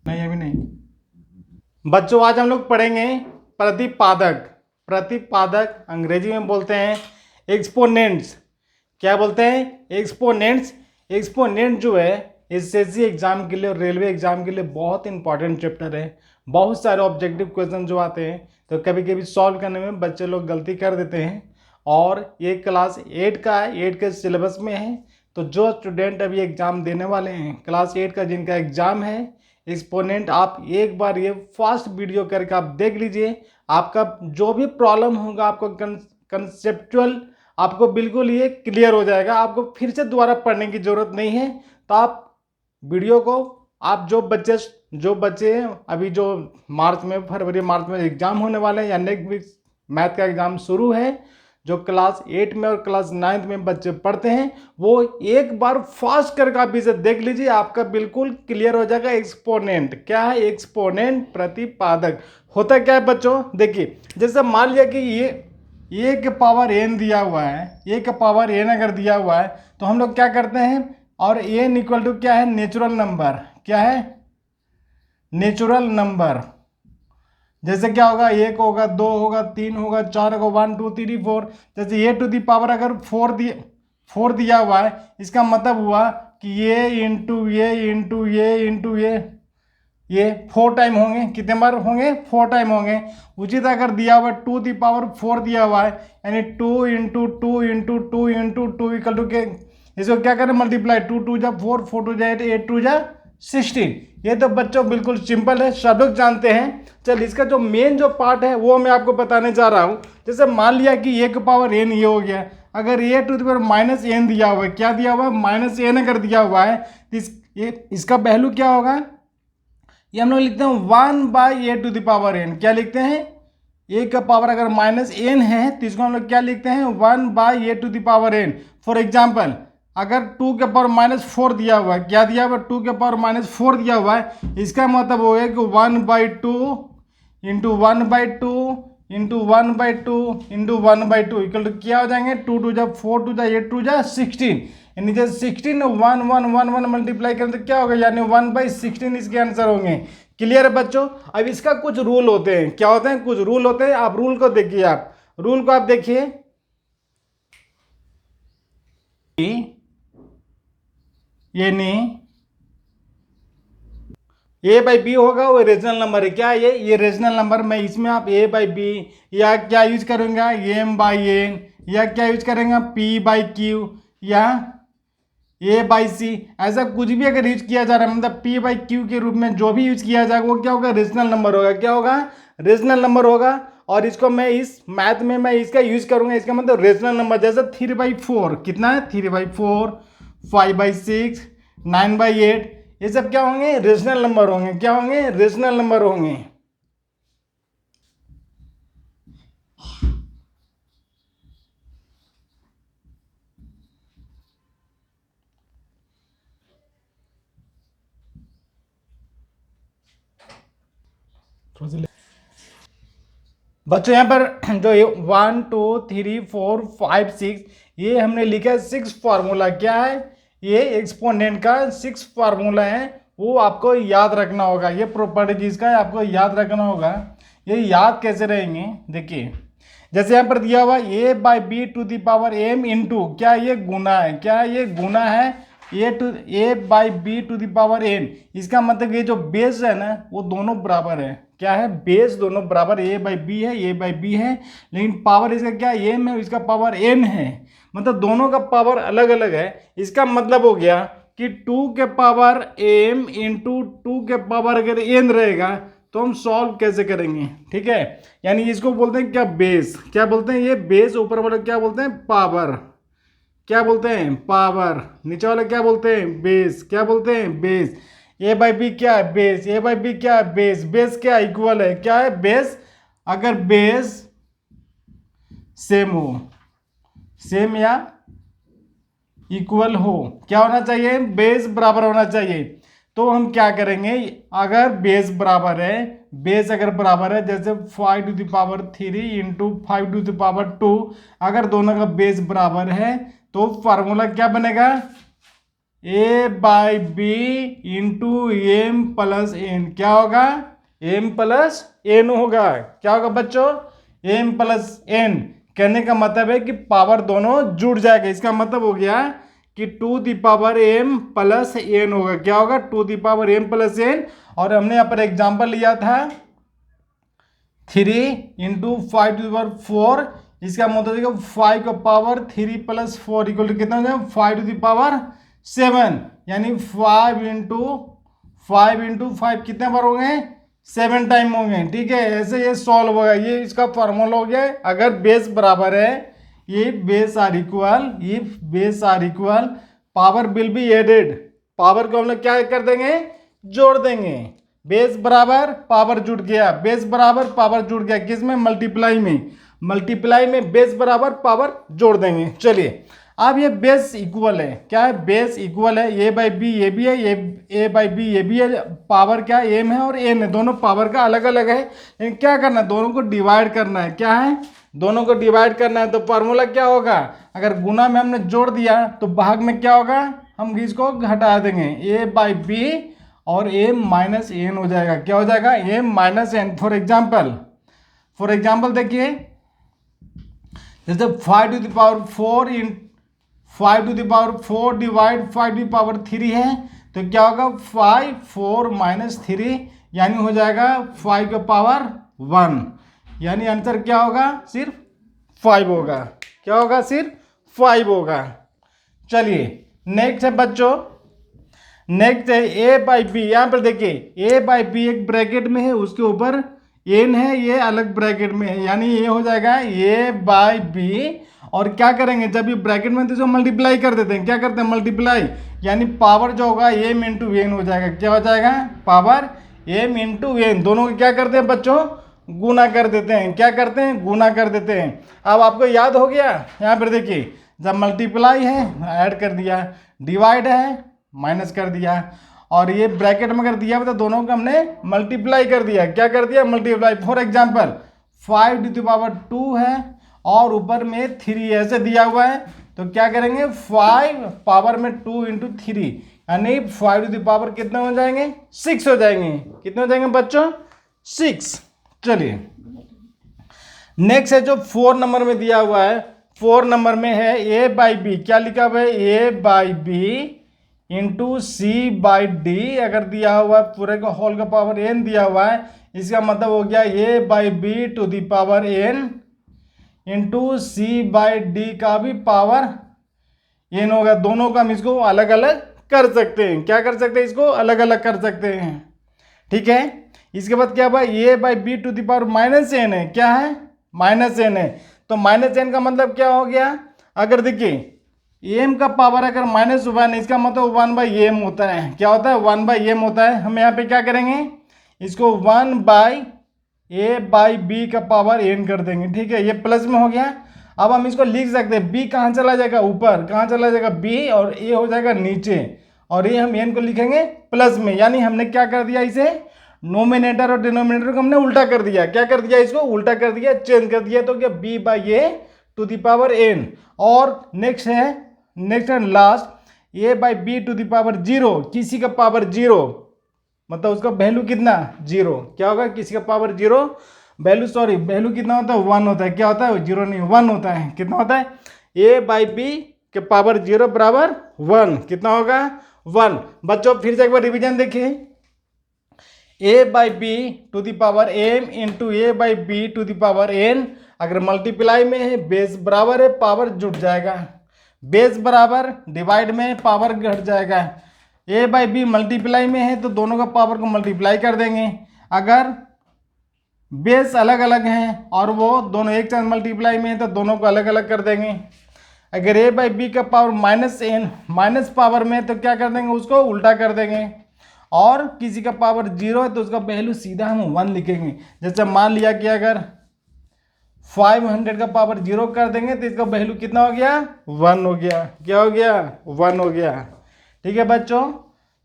नहीं अभी नहीं। बच्चों आज हम लोग पढ़ेंगे प्रतिपादक। प्रतिपादक अंग्रेजी में बोलते हैं एक्सपोनेंट्स। क्या बोलते हैं? एक्सपोनेंट्स। एक्सपोनेंट जो है एसएससी एग्जाम के लिए और रेलवे एग्जाम के लिए बहुत इंपॉर्टेंट चैप्टर है। बहुत सारे ऑब्जेक्टिव क्वेश्चन जो आते हैं तो कभी कभी सॉल्व करने में बच्चे लोग गलती कर देते हैं, और ये क्लास 8 का है, 8 के सिलेबस में है। तो जो स्टूडेंट अभी एग्जाम देने वाले हैं क्लास 8 का, जिनका एग्जाम है एक्सपोनेंट, आप एक बार ये फास्ट वीडियो करके आप देख लीजिए। आपका जो भी प्रॉब्लम होगा आपको कंसेप्चुअल आपको बिल्कुल ये क्लियर हो जाएगा। आपको फिर से दोबारा पढ़ने की जरूरत नहीं है। तो आप वीडियो को, आप जो बच्चे अभी जो फरवरी मार्च में एग्जाम होने वाले हैं या नेक्स्ट वीक मैथ का एग्जाम शुरू है, जो क्लास 8 में और क्लास 9 में बच्चे पढ़ते हैं, वो एक बार फास्ट करके आप इसे देख लीजिए, आपका बिल्कुल क्लियर हो जाएगा। एक्सपोनेंट क्या है? एक्सपोनेंट प्रतिपादक होता क्या है बच्चों? देखिए, जैसे मान लिया कि ये के पावर n दिया हुआ है, ए के पावर n अगर दिया हुआ है तो हम लोग क्या करते हैं, और n इक्वल टू क्या है? Natural number. क्या है? Natural number. जैसे क्या होगा? 1 होगा, 2 होगा, 3 होगा, 4 होगा, 1 2 3 4। जैसे ये टू दी पावर अगर 4 दिया हुआ है, इसका मतलब हुआ कि ये इंटू ये 4 टाइम होंगे। कितने बार होंगे? 4 टाइम होंगे। उचित अगर दिया हुआ है 2 दी पावर 4 दिया हुआ है, यानी 2 into two into two into two equal to के, इसको क्या करें? मल्टीप्लाई। 2 2 जा 4, 4 2 जा 8, 8 2 जा 16। ये तो बच्चों बिल्कुल सिंपल है, सब लोग जानते हैं। चल, इसका जो मेन जो पार्ट है वो मैं आपको बताने जा रहा हूँ। जैसे मान लिया कि ए के पावर n ये हो गया, अगर a to the power minus n दिया हुआ है, क्या दिया हुआ है? माइनस n अगर दिया हुआ है तो इसका वैल्यू क्या होगा? ये हम लोग लिखते हैं 1 by a to the power n। क्या लिखते हैं? ए का पावर अगर माइनस n है तो इसको हम लोग क्या लिखते हैं? 1 by a to the power n। For example, अगर 2 के पावर माइनस 4 दिया हुआ है, क्या दिया हुआ है? 2 के पावर माइनस 4 दिया हुआ है, इसका मतलब हो गया कि 1 by 2 into 1 by 2 into 1 by 2 into 1 by 2 equal to क्या हो जाएंगे? 2 2 जा 4 2 जा 8 2 जा 16। यानी जब 16 1 1 1 1 मल्टीप्लाई करें तो क्या होगा? यानी 1 बाई 16 इसके आंसर होंगे। क्लियर है बच्चों? अब इसका कुछ रूल होते हैं। क्या होते हैं? कुछ रूल होते हैं। आप रूल को देखिए, रूल को आप देखिए, ये नहीं, ए बाई बी होगा वो रेशनल नंबर है। क्या ये रेशनल नंबर में, इसमें आप ए बाई बी या क्या यूज करेंगे? एम बाई एन, या क्या यूज करेंगे? पी बाई क्यू, या ए बाई सी। ऐसा कुछ भी अगर यूज किया जा रहा है, मतलब पी बाई क्यू के रूप में जो भी यूज किया जाएगा वो क्या होगा? रेशनल नंबर होगा। क्या होगा? रेशनल नंबर होगा। और इसको मैं इस मैथ में मैं इसका यूज करूंगा, इसका मतलब रेशनल नंबर। जैसे 3/4 कितना है? 3/4, 5/6, 9/8, ये सब क्या होंगे? रेशनल नंबर होंगे। क्या होंगे? रेशनल नंबर होंगे। बच्चों यहाँ पर जो 1 2 3 4 5 6 ये हमने लिखा है 6 फार्मूला। क्या है? ये एक्सपोनेंट का 6 फार्मूला है, वो आपको याद रखना होगा। ये प्रॉपर्टीज का आपको याद रखना होगा। ये याद कैसे रहेंगे? देखिए, जैसे यहाँ पर दिया हुआ a by b to the power m into, क्या ये गुना है? क्या ये गुना है? A by b to the power n. इसका मतलब ये जो बेस है ना वो दोनों बराबर है। क्या है? बेस दोनों बराबर, ए बाई बी है, ए बाई बी है, लेकिन पावर इसका क्या? एम है, इसका पावर एन है, मतलब दोनों का पावर अलग अलग है। इसका मतलब हो गया कि 2 के पावर एम इंटू 2 के पावर अगर एन रहेगा तो हम सॉल्व कैसे करेंगे? ठीक है, यानी इसको बोलते हैं क्या? बेस। क्या बोलते हैं? ये बेस। ऊपर वाले क्या बोलते हैं? पावर। क्या बोलते हैं? पावर। नीचे वाले क्या बोलते हैं? बेस। क्या बोलते हैं? बेस। ए बाई बी क्या है? बेस। ए बाई बी क्या है? बेस। बेस क्या? इक्वल है। क्या है? बेस। अगर बेस सेम हो, सेम या इक्वल हो, क्या होना चाहिए? बेस बराबर होना चाहिए। तो हम क्या करेंगे? अगर बेस बराबर है, बेस अगर बराबर है, जैसे 5 to the power 3 into 5 to the power 2, अगर दोनों का बेस बराबर है तो फार्मूला क्या बनेगा? A by b into m plus n. क्या होगा? एम प्लस एन होगा। क्या होगा बच्चों? M plus n. कहने का मतलब है कि पावर दोनों जुड़ जाएगा। इसका मतलब हो गया कि to the power m plus n होगा। क्या होगा? To the power m plus n. और हमने यहाँ पर एग्जाम्पल लिया था 3 इंटू 5 टू द पावर 4। इसका मतलब 5 का पावर 3 प्लस 4 इक्वल टू कितना हो जाएगा? 5 टू द पावर 7। यानी 5 इंटू 5 कितने बार हो गए? 7 टाइम हो गए। ठीक है, ऐसे ये सॉल्व होगा। ये इसका फॉर्मूला हो गया। अगर बेस बराबर है, ये बेस आर इक्वल, ये base are equal, power will be added. Power को हम लोग क्या कर देंगे? जोड़ देंगे। बेस बराबर पावर जुड़ गया, बेस बराबर पावर जुड़ गया। किस में? मल्टीप्लाई में। मल्टीप्लाई में बेस बराबर पावर जोड़ देंगे। चलिए, अब ये बेस इक्वल है। क्या है? बेस इक्वल है। ए बाई बी ये भी है, ए बाई बी ये भी है। पावर क्या? एम है और एन है। दोनों पावर का अलग अलग है, लेकिन क्या करना है? दोनों को डिवाइड करना है। क्या है? दोनों को डिवाइड करना है। तो फॉर्मूला क्या होगा? अगर गुना में हमने जोड़ दिया तो भाग में क्या होगा? हम इसको घटा देंगे। ए बाई बी और एम माइनस एन हो जाएगा। क्या हो जाएगा? M minus n. For example देखिए, जैसे 5 टू द पावर 4 इन 5 to the power 4 divide 5 to the power 3 है, तो क्या होगा? 5 4 माइनस 3 यानी हो जाएगा 5 का पावर 1। यानी आंसर क्या होगा? सिर्फ 5 होगा। क्या होगा? सिर्फ 5 होगा। चलिए नेक्स्ट है बच्चों, नेक्स्ट है ए बाई बी। यहाँ पर देखिए, ए बाई बी एक ब्रैकेट में है, उसके ऊपर एन है, ये अलग ब्रैकेट में है। यानी ये हो जाएगा ए बाई बी। और क्या करेंगे? जब ये ब्रैकेट में तो इसको मल्टीप्लाई कर देते हैं। क्या करते हैं? मल्टीप्लाई। यानी पावर जो होगा एम इंटू एन हो जाएगा। क्या हो जाएगा? Power m into n. दोनों को क्या करते हैं बच्चों? गुना कर देते हैं। क्या करते हैं? गुना कर देते हैं। अब आपको याद हो गया? यहाँ पर देखिए, जब मल्टीप्लाई है ऐड कर दिया, डिवाइड है माइनस कर दिया, और ये ब्रैकेट में कर दिया तो दोनों को हमने मल्टीप्लाई कर दिया। क्या कर दिया? Multiply. For example 5 to the power 2 है और ऊपर में 3 ऐसे दिया हुआ है, तो क्या करेंगे? 5 पावर में 2 इंटू 3 यानी 5 टू द पावर कितने हो जाएंगे? 6 हो जाएंगे। कितने हो जाएंगे बच्चों? 6। चलिए नेक्स्ट है जो 4 नंबर में दिया हुआ है। 4 नंबर में है ए बाई बी। क्या लिखा हुआ है? A by b into c by d. अगर दिया हुआ है पूरे का होल का पावर एन दिया हुआ है, इसका मतलब हो गया a by b to the power n into c by d का भी पावर एन होगा। दोनों का हम इसको अलग अलग कर सकते हैं। क्या कर सकते हैं? इसको अलग अलग कर सकते हैं। ठीक है, इसके बाद क्या हुआ? A by b to the power minus n है। क्या है? माइनस एन है। तो माइनस एन का मतलब क्या हो गया? अगर देखिए एम का पावर अगर -1 है, इसका मतलब 1 बाई एम होता है। क्या होता है? 1 बाई एम होता है। हम यहाँ पे क्या करेंगे? इसको 1 बाई ए बाई बी का पावर एन कर देंगे। ठीक है, ये प्लस में हो गया। अब हम इसको लिख सकते हैं, बी कहाँ चला जाएगा? ऊपर। कहाँ चला जाएगा? बी, और ए हो जाएगा नीचे, और ये हम एन को लिखेंगे प्लस में। यानी हमने क्या कर दिया? इसे नोमिनेटर और डिनोमिनेटर को हमने उल्टा कर दिया। क्या कर दिया? इसको उल्टा कर दिया, चेंज कर दिया। तो क्या? B by a to the power n. और next and last a by b to the power 0। किसी का पावर 0 मतलब उसका वैल्यू कितना? 0। क्या होगा? किसी का पावर 0 वैल्यू कितना होता है? 1 होता है। क्या होता है? 0 नहीं, 1 होता है। कितना होता है? ए बाई बी के पावर 0 बराबर 1। कितना होगा? 1। बच्चों फिर से एक बार रिविजन देखिए, a by b to the power m into a by b to the power n. अगर मल्टीप्लाई में है, बेस बराबर है, पावर जुट जाएगा। बेस बराबर डिवाइड में पावर घट जाएगा। ए बाई बी मल्टीप्लाई में है तो दोनों का पावर को मल्टीप्लाई कर देंगे। अगर बेस अलग अलग हैं और वो दोनों एक साथ मल्टीप्लाई में है तो दोनों को अलग अलग कर देंगे। अगर ए बाई बी का पावर -n माइनस पावर में है तो क्या कर देंगे? उसको उल्टा कर देंगे। और किसी का पावर 0 है तो उसका वैल्यू सीधा हम 1 लिखेंगे। जैसे मान लिया कि अगर 500 का पावर 0 कर देंगे तो इसका वैल्यू कितना हो गया? 1 हो गया। क्या हो गया? 1 हो गया। ठीक है बच्चों,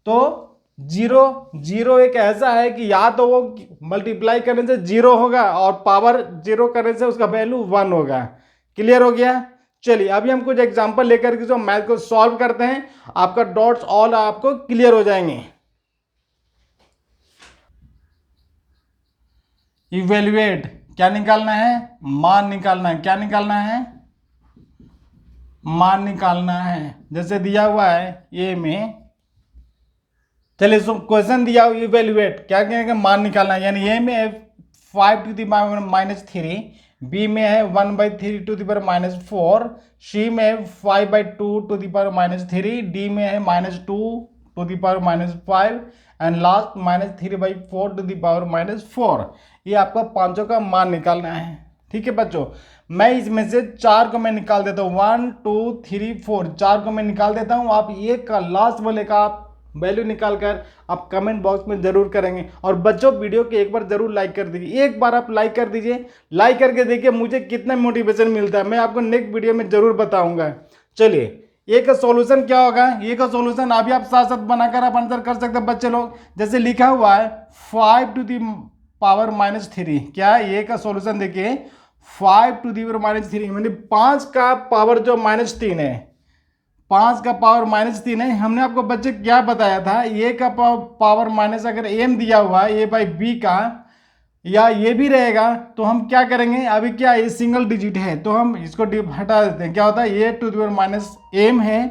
तो 0 एक ऐसा है कि या तो वो मल्टीप्लाई करने से 0 होगा और पावर 0 करने से उसका वैल्यू 1 होगा। क्लियर हो गया? चलिए अभी हम कुछ एग्जांपल लेकर के जो मैथ को सॉल्व करते हैं, आपका डॉट्स ऑल आपको क्लियर हो जाएंगे। इवेल्युएट क्या निकालना है, मान निकालना है। क्या निकालना है, मान निकालना है। जैसे दिया हुआ है ए में, चलिए क्वेश्चन दिया हुआ इवेल्युएट क्या कहेंगे, मान निकालना है। यानी ए में है 5 टू द पावर -3, बी में है 1/3 टू द पावर -4, सी में है 5/2 टू द पावर -3, डी में है -2 to the power -5 and last -3/4 to the power -4। ये आपका पांचों का मान निकालना है। ठीक है बच्चों, मैं इसमें से चार को मैं निकाल देता हूँ, 1 2 3 4, चार को मैं निकाल देता हूँ। आप एक का लास्ट वाले का आप वैल्यू निकाल कर आप कमेंट बॉक्स में जरूर करेंगे। और बच्चों वीडियो को एक बार जरूर लाइक कर दीजिए, एक बार आप लाइक कर दीजिए। लाइक करके देखिए मुझे कितना मोटिवेशन मिलता है, मैं आपको नेक्स्ट वीडियो में जरूर बताऊंगा। चलिए ए का सॉल्यूशन क्या होगा, ए का सॉल्यूशन अभी आप साथ साथ बनाकर आप आंसर कर सकते हैं बच्चे लोग। जैसे लिखा हुआ है 5 टू दी पावर -3, क्या है ए का सॉल्यूशन देखिए 5 टू दी पावर -3 यानी 5 का पावर जो -3 है, 5 का पावर -3 है। हमने आपको बच्चे क्या बताया था, ए का पावर माइनस अगर एम दिया हुआ है a/b का या ये भी रहेगा तो हम क्या करेंगे, अभी क्या ये सिंगल डिजिट है तो हम इसको हटा देते हैं। क्या होता है a to the power -m है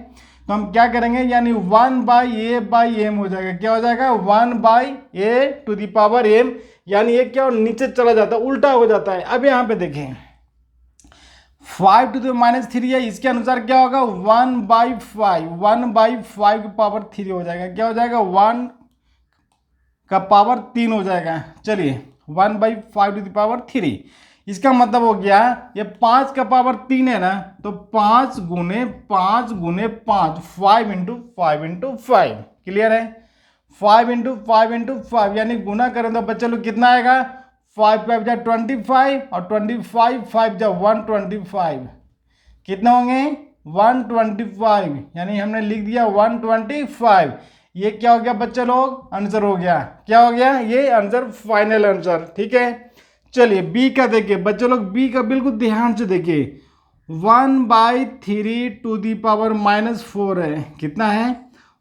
तो हम क्या करेंगे, यानी 1/a/m हो जाएगा। क्या हो जाएगा 1/a to the power m, यानी ये क्या नीचे चला जाता है, उल्टा हो जाता है। अब यहाँ पे देखें 5 टू द -3 है, इसके अनुसार क्या होगा 1/5 की पावर 3 हो जाएगा। क्या हो जाएगा 1 का पावर 3 हो जाएगा। चलिए 1/5 टू द पावर 3, इसका मतलब हो गया ये 5 का पावर 3 है ना, तो 5 गुने 5 गुने 5, 5 इंटू 5 इंटू 5, क्लियर है। 5 इंटू 5 इंटू 5 यानी गुना करें तो बच्चे लोग कितना आएगा, 5 5 जा 25 और 25 5 जा 125, कितना होंगे 125, यानी हमने लिख दिया 125। ये क्या हो गया बच्चे लोग, आंसर हो गया। क्या हो गया, ये आंसर फाइनल आंसर। ठीक है, चलिए बी का देखिए बच्चे लोग, बी का बिल्कुल ध्यान से देखिए 1/3 टू दी पावर -4 है। कितना है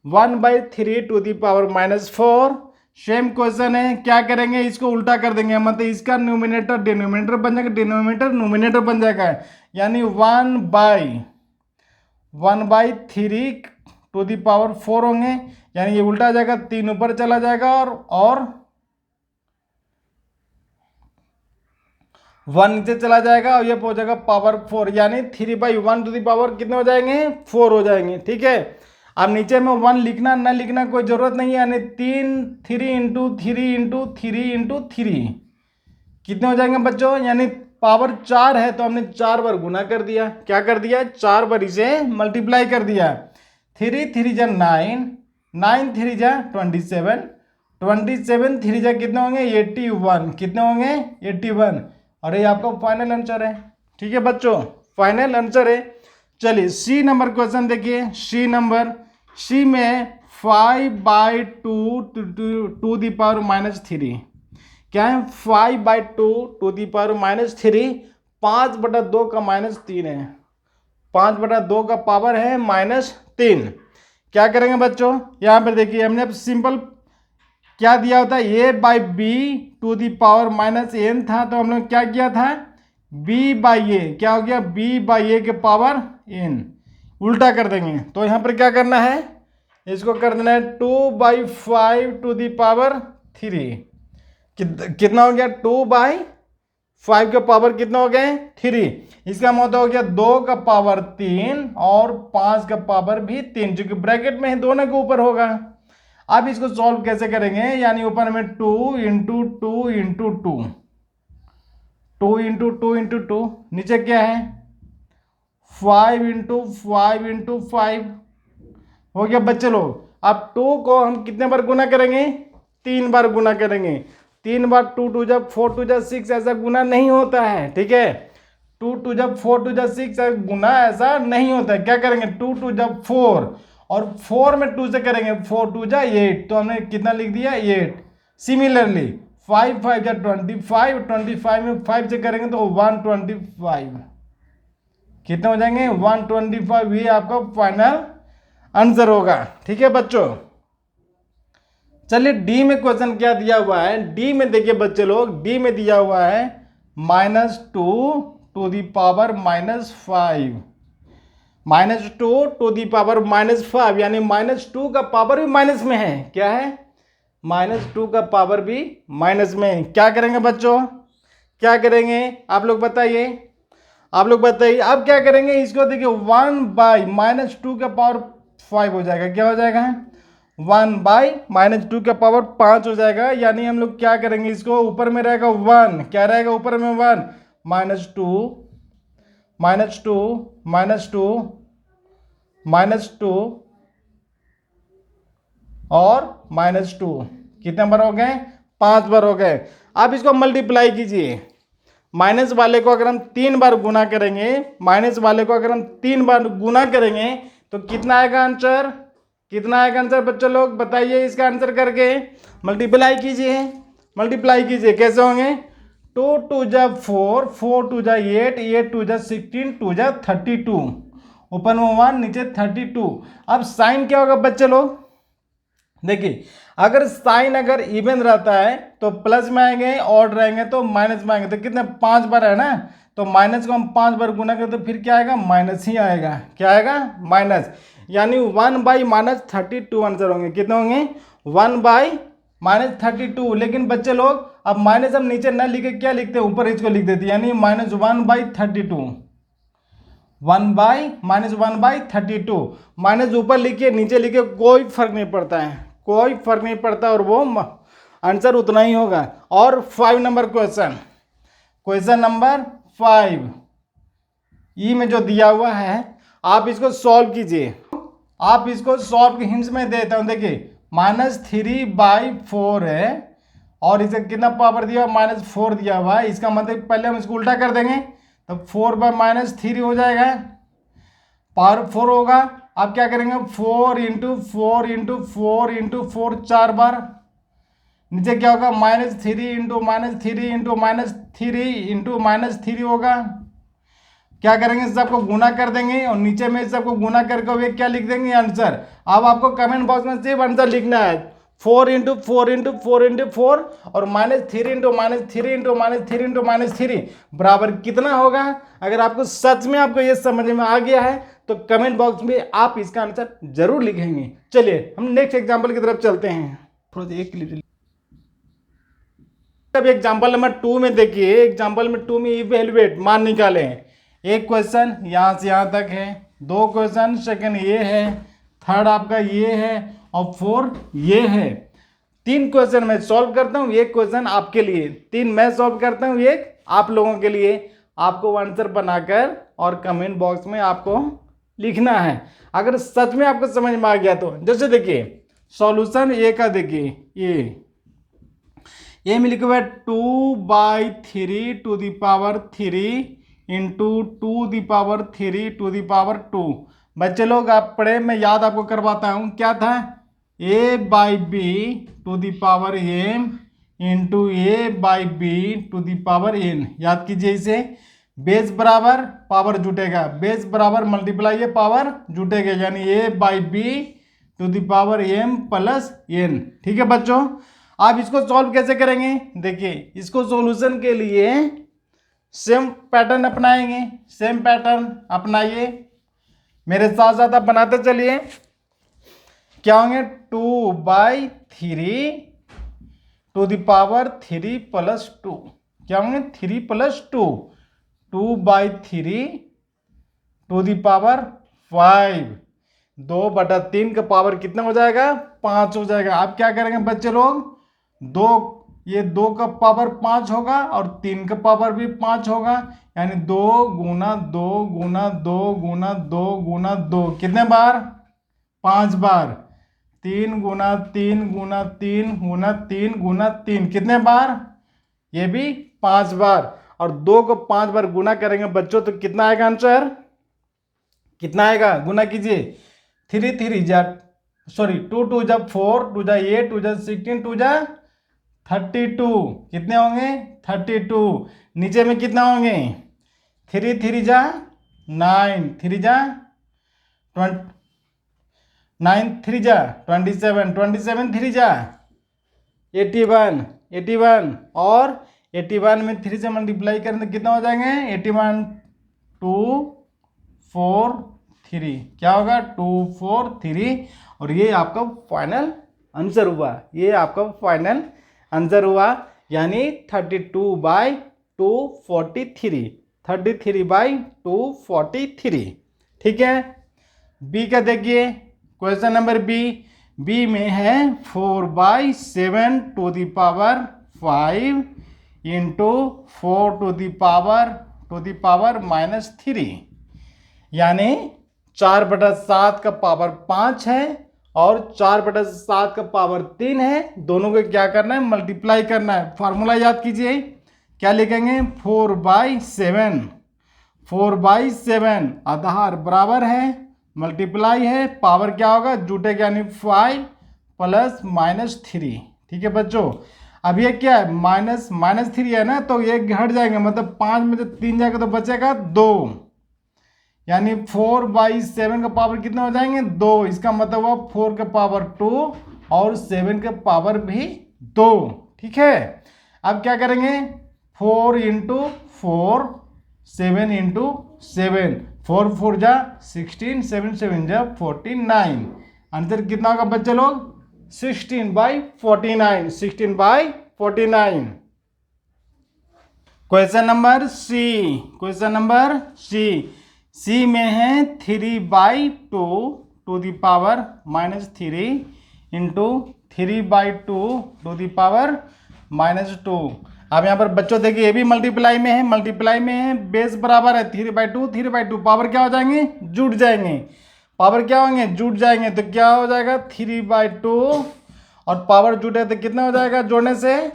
1/3 to the power -4। Same question है, क्या करेंगे इसको उल्टा कर देंगे, मतलब इसका न्यूमिनेटर डिनोमिनेटर बन जाएगा, डिनोमिनेटर न्यूमिनेटर बन जाएगा, यानी 1/3 टू दी पावर 4 होंगे, यानी ये उल्टा जाएगा, 3 ऊपर चला जाएगा और 1 नीचे चला जाएगा और ये हो जाएगा पावर 4, यानी 3/1 टू दी पावर कितने हो जाएंगे 4 हो जाएंगे। ठीक है, अब नीचे में 1 लिखना ना लिखना कोई जरूरत नहीं है, यानी 3 इंटू 3 इंटू 3 इंटू 3 कितने हो जाएंगे बच्चों, यानी पावर 4 है तो हमने 4 बार गुना कर दिया। क्या कर दिया, 4 बार इसे मल्टीप्लाई कर दिया। 3 3 जा 9, 9 3 जा 27, 27 3 जा कितने होंगे 81, कितने होंगे 81, और ये आपका फाइनल आंसर है। ठीक है बच्चों, फाइनल आंसर है। चलिए सी नंबर क्वेश्चन देखिए, सी नंबर, सी में 5/2 टू दी पावर -3, क्या है 5/2 टू दी पावर -3, 5/2 का -3 है, 5/2 का पावर है -3। क्या करेंगे बच्चों, यहाँ पर देखिए हमने अब सिंपल क्या दिया होता है a/b to the power -n था, तो हमने क्या किया था b/a, क्या हो गया b/a के पावर n, उल्टा कर देंगे। तो यहाँ पर क्या करना है, इसको कर देना है 2/5 टू दी पावर 3, कितना हो गया 2/5 का पावर कितना हो गए 3, इसका मतलब हो गया 2 का पावर 3 और 5 का पावर भी 3, जो कि ब्रैकेट में है दोनों के ऊपर होगा। अब इसको सॉल्व कैसे करेंगे, यानी ऊपर में 2 इंटू 2 इंटू 2, 2 इंटू 2 इंटू 2, नीचे क्या है 5 इंटू 5 इंटू 5 हो गया बच्चे लोग। अब 2 को हम कितने बार गुना करेंगे, 3 बार गुना करेंगे। 3 बार 2 2 जब 4 2 जब 6 ऐसा गुना नहीं होता है। ठीक है, 2 2 जब 4 2 जब 6 गुना ऐसा नहीं होता है। क्या करेंगे 2 2 जब 4 और 4 में 2 से करेंगे 4 2 जा 8, तो हमने कितना लिख दिया 8। सिमिलरली 5 5 जा 25, 25 में 5 से करेंगे तो 125, कितने हो जाएंगे 125, ये आपका फाइनल आंसर होगा। ठीक है बच्चों, चलिए डी में क्वेश्चन क्या दिया हुआ है। डी में देखिए बच्चे लोग, डी में दिया हुआ है -2 to the power -5, -2 to the power -5, यानी -2 का पावर भी माइनस में है। क्या है? -2 का पावर भी माइनस में है। क्या करेंगे बच्चों, क्या करेंगे आप लोग बताइए, आप लोग बताइए। अब क्या करेंगे, इसको देखिए 1/-2 का पावर 5 हो जाएगा। क्या हो जाएगा? 1/-2 का पावर 5 हो जाएगा। यानी हम लोग क्या करेंगे, इसको ऊपर में रहेगा 1, क्या रहेगा ऊपर में 1, -2 -2 -2 -2 और -2, कितने बार हो गए? 5 बार हो गए। अब इसको मल्टीप्लाई कीजिए। माइनस वाले को अगर हम 3 बार गुना करेंगे, माइनस वाले को अगर हम 3 बार गुना करेंगे तो कितना आएगा आंसर? कितना आएगा आंसर बच्चों लोग बताइए, इसका आंसर करके मल्टीप्लाई कीजिए। मल्टीप्लाई कीजिए, कैसे होंगे? 2 2 जा 4, 4 2 जा 8, 8 2 जा 16, 2 जा 32, ऊपर में 1 नीचे 32। अब साइन क्या होगा बच्चे लोग? देखिए अगर साइन अगर इवन रहता है तो प्लस में आएंगे, ऑड रहेंगे तो माइनस में आएंगे। तो कितने 5 बार है ना, तो माइनस को हम 5 बार गुना करें तो फिर क्या आएगा? माइनस ही आएगा। क्या आएगा? माइनस। यानी 1/-32 आंसर होंगे। कितने होंगे? 1/-32। लेकिन बच्चे लोग अब माइनस हम नीचे न लिखे क्या लिखते हैं, ऊपर इसको लिख देते हैं, यानी -1/32, -1/32। माइनस ऊपर लिखिए नीचे लिखिए कोई फर्क नहीं पड़ता है, कोई फर्क नहीं पड़ता, और वो आंसर उतना ही होगा। और 5 नंबर क्वेश्चन, क्वेश्चन नंबर 5 ई में जो दिया हुआ है आप इसको सॉल्व कीजिए। आप इसको सॉल्व के हिंट्स में देता हूं। देखिए -3/4 है और इसे कितना पावर दिया हुआ? -4 दिया हुआ है। इसका मतलब पहले हम इसको उल्टा कर देंगे तो 4/-3 हो जाएगा, पावर 4 होगा। अब क्या करेंगे? 4 × 4 × 4 × 4 4 बार, नीचे क्या होगा? -3 × -3 × -3 होगा। क्या करेंगे? सबको गुना कर देंगे और नीचे में सबको गुना करके वे क्या लिख देंगे? आंसर। अब आपको कमेंट बॉक्स में सिर्फ आंसर लिखना है, 4 × 4 × 4 × 4 और -3 × -3 × -3 × -3 बराबर कितना होगा? अगर आपको सच में आपको ये समझ में आ गया है तो कमेंट बॉक्स में आप इसका आंसर जरूर लिखेंगे। चलिए हम नेक्स्ट एग्जांपल की तरफ चलते हैं। अब एग्जांपल नंबर 2 में देखिए, एग्जांपल में 2 में इवैल्यूएट मान निकाले हैं। एक क्वेश्चन यहाँ से यहाँ तक है, 2 क्वेश्चन, सेकंड ये है, थर्ड आपका ये है और 4 ये है। 3 क्वेश्चन मैं सॉल्व करता हूँ, एक क्वेश्चन आपके लिए, 3 मैं सॉल्व करता हूँ, एक आप लोगों के लिए। आपको आंसर बनाकर और कमेंट बॉक्स में आपको लिखना है। अगर सच में आपको समझ में आ गया तो जैसे देखिए सॉल्यूशन ए का देखिए, ये में लिखा हुआ है 2/3 to the power 3 into 2 to the power 2। बच्चे लोग आप पढ़े, मैं याद आपको करवाता हूँ। क्या था? a/b to the power m into a/b to the power n। याद कीजिए इसे, बेस बराबर पावर जुटेगा, बेस बराबर मल्टीप्लाई ये पावर जुटेगा, यानी a/b to the power m plus n। ठीक है बच्चों, आप इसको सॉल्व कैसे करेंगे? देखिए इसको सॉल्यूशन के लिए सेम पैटर्न अपनाएंगे, सेम पैटर्न अपनाइए, मेरे साथ साथ आप बनाते चलिए। क्या होंगे? 2/3 टू द पावर 3 प्लस 2। क्या होंगे? 3 + 2, 2/3 टू द पावर 5, 2/3 का पावर कितना हो जाएगा? 5 हो जाएगा। आप क्या करेंगे बच्चे लोग? 2 का पावर 5 होगा और 3 का पावर भी 5 होगा, यानी 2 × 2 × 2 × 2 × 2 कितने बार? 5 बार। 3 × 3 × 3 × 3 × 3 कितने बार? ये भी 5 बार। और 2 को 5 बार गुना करेंगे बच्चों तो कितना आएगा आंसर? कितना आएगा? गुना कीजिए, 3 3 जा 2 2 जा 4, 2 जा 8, 2 जा 16, 2 जा 32 कितने होंगे? 32। नीचे में कितना होंगे? 3 3 जा 9 3 जा 9 3 जा 27, 27 3 जा 81, 81 और 81 में 3 से मल्टीप्लाई करें तो कितना हो जाएंगे 81 2 4 3, क्या होगा 2 4 3 और ये आपका फाइनल आंसर हुआ, ये आपका फाइनल आंसर हुआ यानी 32/243, 33/243। ठीक है। बी का देखिए क्वेश्चन नंबर बी में है 4/7 to the power 5 into 4 to the power -3, यानी 4/7 का पावर 5 है और 4/7 का पावर 3 है। दोनों को क्या करना है मल्टीप्लाई करना है। फार्मूला याद कीजिए, क्या लिखेंगे 4/7 आधार बराबर है मल्टीप्लाई है पावर क्या होगा जुटेगा यानी 5 + -3। ठीक है बच्चों, अब ये क्या है -3 है ना, तो ये घट जाएंगे, मतलब 5 में से 3 जाएगा तो बचेगा 2, यानी 4/7 का पावर कितने हो जाएंगे 2। इसका मतलब हुआ 4 के पावर 2 और 7 के पावर भी 2। ठीक है। अब क्या करेंगे 4 × 4 7 × 7, 4 4 जा 16, 7 7 जा 49। आंसर कितना होगा बच्चे लोग 16/49, 16/49। क्वेश्चन नंबर सी में है 3/2 to the power -3 into 3/2 to the power -2। अब यहाँ पर बच्चों देखिए ये भी मल्टीप्लाई में है, बेस बराबर है 3/2 पावर क्या हो जाएंगे जुट जाएंगे, पावर क्या होंगे जुट जाएंगे, तो क्या हो जाएगा 3/2 और पावर जुटे तो कितना हो जाएगा जोड़ने से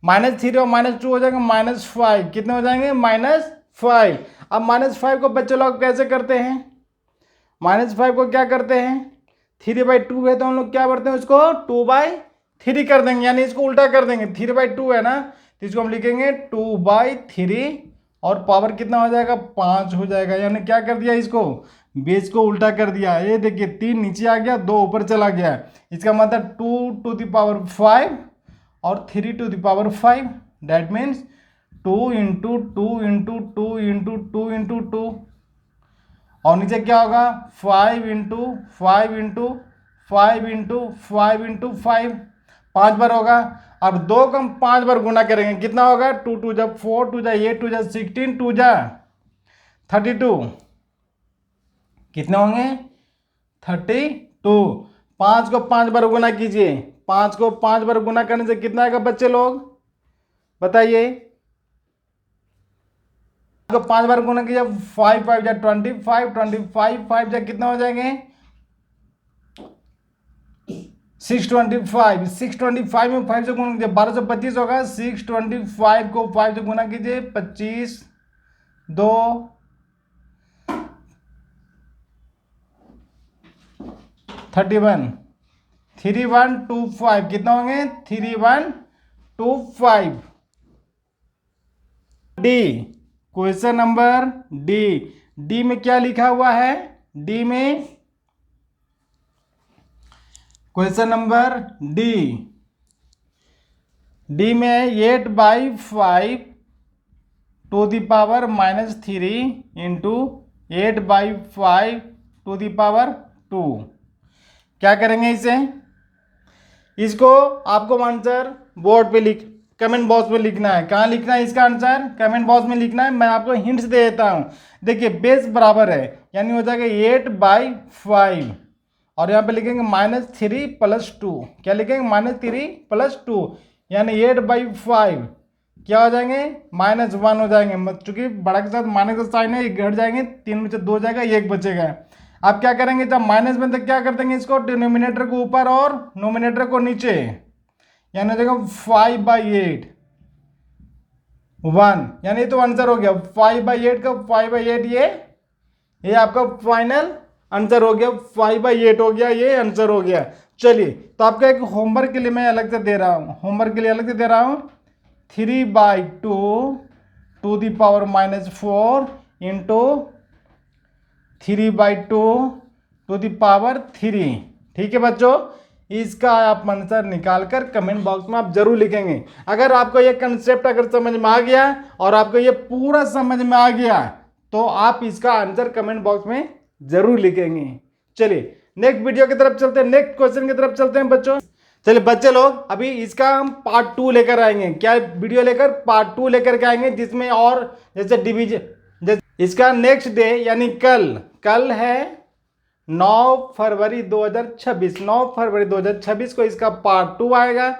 -3 और -2 हो जाएगा -5, कितने हो जाएंगे -5। अब -5 को बच्चे लोग कैसे करते हैं, -5 को क्या करते हैं 3/2 है तो हम लोग क्या करते हैं उसको 2/3 कर देंगे, यानी इसको उल्टा कर देंगे। 3/2 है ना तो इसको हम लिखेंगे 2/3 और पावर कितना हो जाएगा 5 हो जाएगा, यानी क्या कर दिया इसको बेस को उल्टा कर दिया। ये देखिए 3 नीचे आ गया 2 ऊपर चला गया, इसका मतलब 2 टू द पावर 5 और 3 to the power 5, that means 2 × 2 × 2 × 2 × 2 और नीचे क्या होगा 5 × 5 × 5 × 5 × 5, 5 बार होगा। अब 2 को हम 5 बार गुना करेंगे, कितना होगा 2 2 जा 4 2 जा 8 2 जा 16 2 जा 32, कितने होंगे 32। 5 को 5 बार गुना कीजिए, 5 को 5 बार गुना करने से कितना आएगा बच्चे लोग बताइए, तो 5 बार गुना कीजिए 5 5 जा 25, 25 5 जा कितना हो जाएंगे 625, 625 में 5 से गुना कीजिए 1225 होगा। 625 को 5 से गुना कीजिए 25 2 31 3125, कितना होंगे 3125। डी क्वेश्चन नंबर डी में क्या लिखा हुआ है, डी में क्वेश्चन नंबर डी में 8/5 to the power -3 into 8/5 to the power 2। क्या करेंगे इसको आपको आंसर बोर्ड पे कमेंट बॉक्स में लिखना है। कहाँ लिखना है इसका आंसर कमेंट बॉक्स में लिखना है। मैं आपको हिंट्स दे देता हूँ। देखिए बेस बराबर है यानी हो जाएगा 8/5 और यहाँ पे लिखेंगे -3 + 2, क्या लिखेंगे -3 + 2 यानी 8/5 क्या हो जाएंगे -1 हो जाएंगे, चूंकि बड़ा के साथ माइनस का साइन है, घट जाएंगे 3 में से 2 जाएगा 1 बचेगा। आप क्या करेंगे जब माइनस में तो क्या कर देंगे इसको डिनोमिनेटर को ऊपर और नोमिनेटर को नीचे, यानी हो जाएगा 5/8 1, यानी तो आंसर हो गया 5/8 का 5/8 ये आपका फाइनल आंसर हो गया, 5/8 हो गया, ये आंसर हो गया। चलिए तो आपका एक होमवर्क के लिए मैं अलग से दे रहा हूँ, 3/2 टू द पावर -4 इंटू 3/2⁻3। ठीक है बच्चों, इसका आप आंसर निकालकर कमेंट बॉक्स में आप जरूर लिखेंगे। अगर आपको ये कंसेप्ट अगर समझ में आ गया और आपको ये पूरा समझ में आ गया तो आप इसका आंसर कमेंट बॉक्स में जरूर लिखेंगे। चलिए नेक्स्ट वीडियो की तरफ चलते हैं, नेक्स्ट क्वेश्चन की तरफ चलते हैं बच्चों। चलिए बच्चे लोग, अभी इसका हम पार्ट 2 लेकर आएंगे। क्या वीडियो लेकर पार्ट 2 लेकर के आएंगे, जिसमें और जैसे डिवीजन, इसका नेक्स्ट डे यानी कल है 9 फरवरी 2026। 9 फरवरी 2026 को इसका पार्ट 2 आएगा,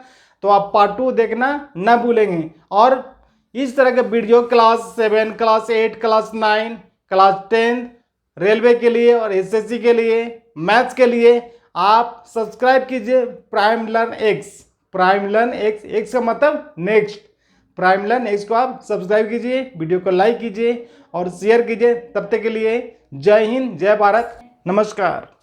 तो आप पार्ट 2 देखना न भूलेंगे। और इस तरह के video class 7, class 8, class 9, class 10 railway के लिए और एसएससी के लिए, मैथ्स के लिए आप सब्सक्राइब कीजिए prime learn x. Prime learn x, x का मतलब नेक्स्ट, प्राइम लर्न एक्स को आप सब्सक्राइब कीजिए, वीडियो को लाइक कीजिए और शेयर कीजिए। तब तक के लिए जय हिंद, जय भारत, नमस्कार।